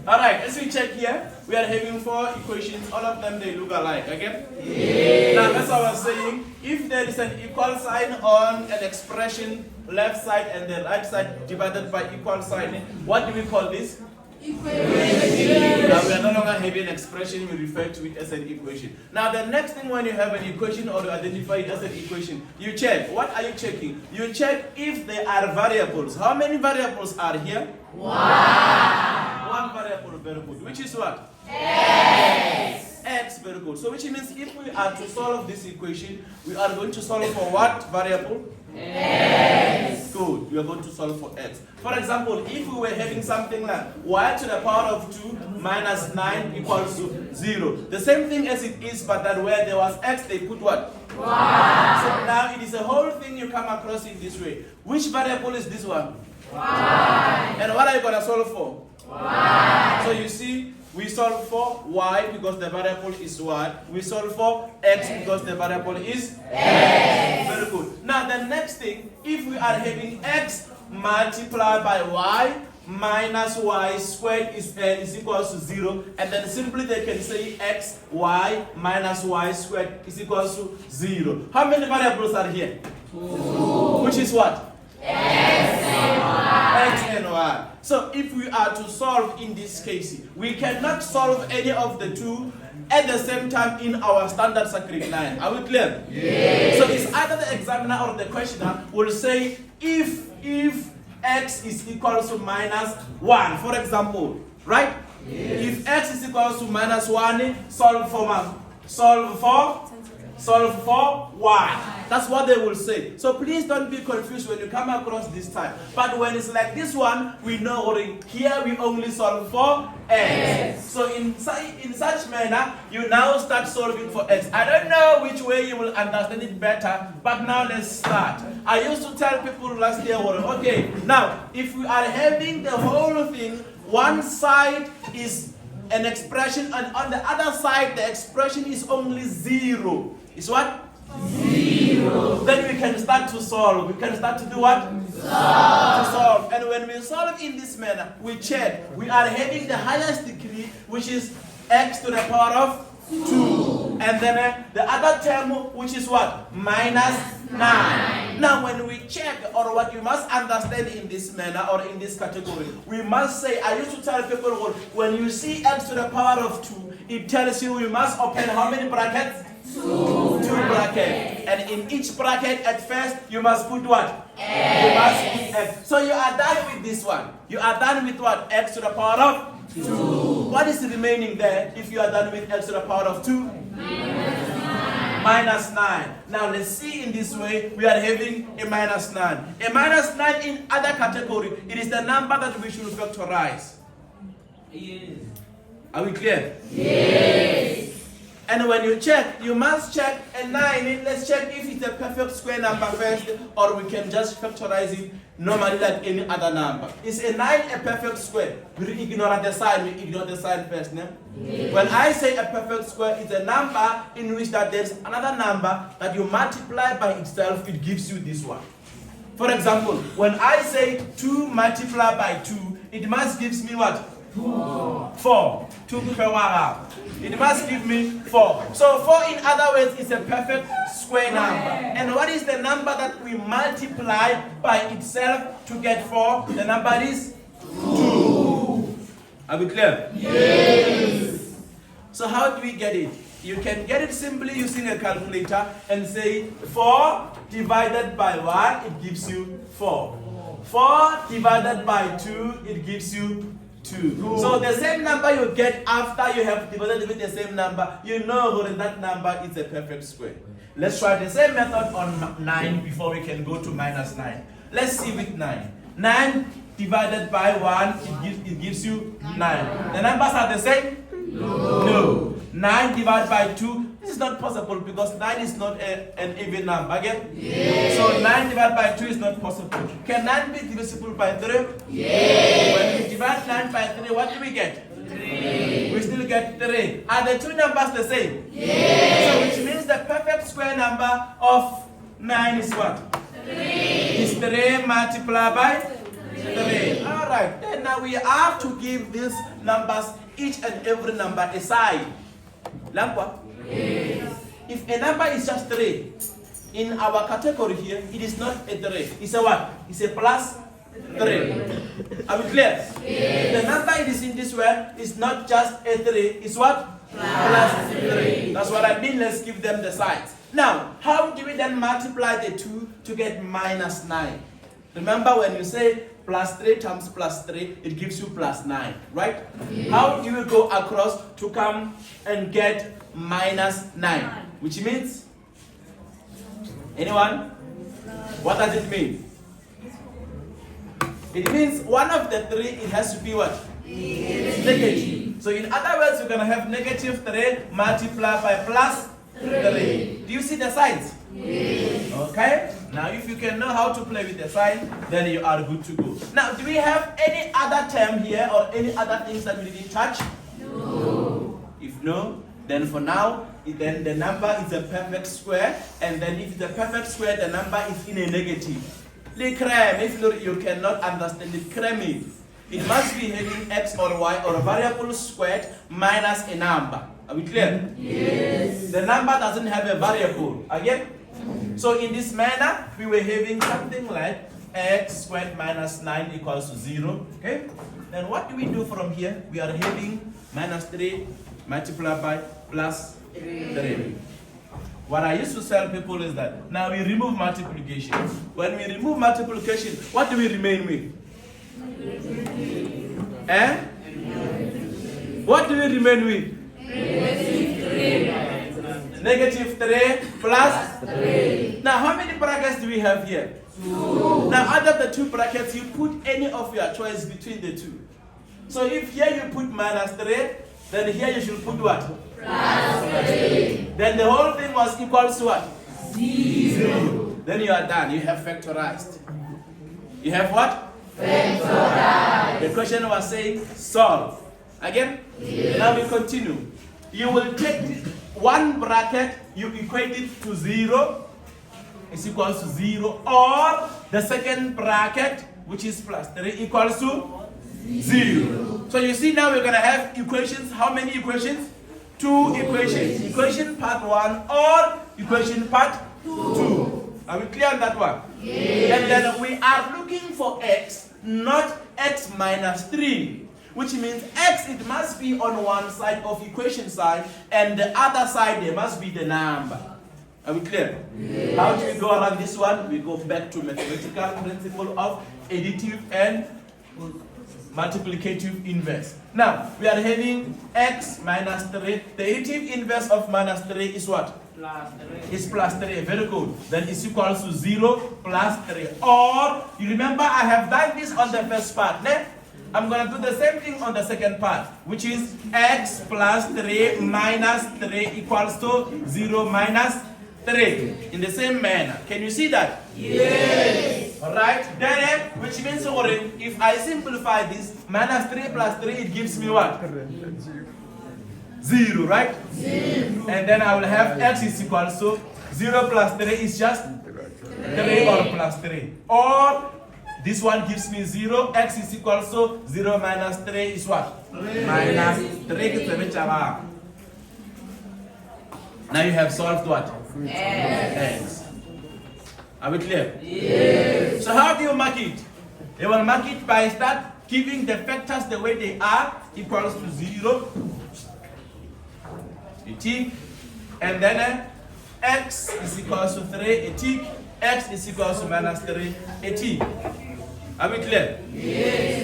Alright, as we check here, we are having 4 equations. All of them, they look alike, okay? Yes. Now, as I was saying, if there is an equal sign on an expression, left side and the right side divided by equal sign, what do we call this? Equation. Now, we are no longer having an expression, we refer to it as an equation. Now, the next thing when you have an equation or you identify it as an equation, you check. What are you checking? You check if they are variables. How many variables are here? 1 variable, very good. Which is what? X, very good. So which means if we are to solve this equation, we are going to solve for what variable? X. Good. We are going to solve for X. For example, if we were having something like y to the power of 2 minus 9 equals to 0. The same thing as it is, but that where there was X, they put what? Y. So now it is a whole thing you come across in this way. Which variable is this one? Y. And what are you going to solve for? Y. So you see, we solve for y because the variable is y. We solve for x because the variable is x. Very good. Now the next thing, if we are having x multiplied by y minus y squared is equals to 0, and then simply they can say x y minus y squared is equals to 0. How many variables are here? 2. Which is what? X and y. So if we are to solve in this case, we cannot solve any of the two at the same time in our standard circuit line. Are we clear? Yes. So it's either the examiner or the questioner will say if x is equal to minus 1, for example, right? Yes. If x is equal to minus 1, solve for y. That's what they will say. So please don't be confused when you come across this type. But when it's like this one, we know here we only solve for x. So in such manner, you now start solving for x. I don't know which way you will understand it better, but now let's start. I used to tell people last year, okay, now if we are having the whole thing, one side is an expression, and on the other side, the expression is only 0. It's what? 0. Then we can start to solve. We can start to do what? Solve. And when we solve in this manner, we check. We are having the highest degree, which is x to the power of 2. And then the other term, which is what? Minus 9. Now when we check, or what you must understand in this manner or in this category, we must say, I used to tell people, when you see x to the power of 2, it tells you must open how many brackets? 2 brackets. And in each bracket at first, you must put what? X. You must put x. So you are done with this one. You are done with what? X to the power of 2. What is remaining there if you are done with x to the power of 2? Minus 9. Now let's see in this way, we are having a minus 9. A minus 9 in other category, it is the number that we should factorize. Yes. Are we clear? Yes. And when you check, you must check a 9. Let's check if it's a perfect square number first, or we can just factorize it normally like any other number. Is a 9 a perfect square? We ignore the sign. We ignore the sign first. No? Yes. When I say a perfect square, it's a number in which that there's another number that you multiply by itself, it gives you this one. For example, when I say 2 multiplied by 2, it must gives me what? 4. 2 it must give me 4. So 4 in other words is a perfect square number. And what is the number that we multiply by itself to get 4? The number is 2. Are we clear? Yes. So how do we get it? You can get it simply using a calculator and say 4 divided by 1, it gives you 4. 4 divided by 2, it gives you 2. So the same number you get after you have divided with the same number, you know that number is a perfect square. Let's try the same method on 9 before we can go to minus 9. Let's see with 9. 9 divided by 1, it gives you 9. The numbers are the same? No. 9 divided by 2, this is not possible because 9 is not an even number again. Yes. So 9 divided by 2 is not possible. Can 9 be divisible by 3? Yes. When we divide 9 by 3, what do we get? 3. We still get 3. Are the two numbers the same? Yes. So which means the perfect square number of 9 is what? 3. Is 3 multiplied by 3. Alright, then now we have to give these numbers, each and every number, a sign. Lampa? Yes. If a number is just 3, in our category here, it is not a 3. It's a what? It's a plus 3. Are we clear? Yes. The number it is in this way is not just a 3, it's what? Plus 3. That's what I mean. Let's give them the signs. Now, how do we then multiply the 2 to get minus 9? Remember when you say plus 3 times plus 3, it gives you plus 9, right? Yes. How do you go across to come and get minus 9? Which means? Anyone? What does it mean? It means one of the 3, it has to be what? Yes. Negative. So in other words, you're going to have negative 3 multiplied by plus 3. Do you see the signs? Yes. Okay. Now if you can know how to play with the sign, then you are good to go. Now, do we have any other term here or any other things that we didn't touch? No. If no, then for now, then the number is a perfect square. And then if it's a perfect square, the number is in a negative. If you cannot understand it, creme. It must be having x or y or a variable squared minus a number. Are we clear? Yes. The number doesn't have a variable. Again? So in this manner, we were having something like x squared minus 9 equals to 0. Okay? Then what do we do from here? We are having minus 3 multiplied by plus 3. What I used to tell people is that now we remove multiplication. When we remove multiplication, what do we remain with? What do we remain with? Negative 3 plus 3. Now, how many brackets do we have here? 2. Now, out of the 2 brackets, you put any of your choice between the 2. So, if here you put minus 3, then here you should put what? Plus 3. Then the whole thing was equal to what? 0. Then you are done. You have factorized. You have what? Factorized. The question was saying solve. Again? Yes. Now we continue. You will take one bracket, you equate it to 0, is equals to 0, or the second bracket, which is plus 3, equals to 0. So you see now we're going to have equations. How many equations? 2 equations. Equation part 1 or equation part 2. Are we clear on that one? Yes. And then we are looking for x, not x minus 3. Which means x, it must be on one side of equation side, and the other side, there must be the number. Are we clear? Yes. How do we go around this one? We go back to mathematical principle of additive and multiplicative inverse. Now, we are having x minus 3. The additive inverse of minus 3 is what? Plus 3. It's plus 3. Very good. Then it's equal to 0 plus 3. Or, you remember I have done this on the first part. Ne? I'm going to do the same thing on the second part, which is x plus 3 minus 3 equals to 0 minus 3. In the same manner. Can you see that? Yes. Alright. Then, which means, if I simplify this, minus 3 plus 3, it gives me what? 0, right? 0. And then I will have x is equal to 0 plus 3 is just 3 or plus 3. Or, this one gives me 0, x is equal to 0 minus 3 is what? 3. Minus 3. Now you have solved what? X. Are we clear? Yes. So how do you mark it? You will mark it by start giving the factors the way they are, equals to 0. A tick. And then x is equal to 3, a tick. X is equal to minus 3, a tick. Are we clear? Yes.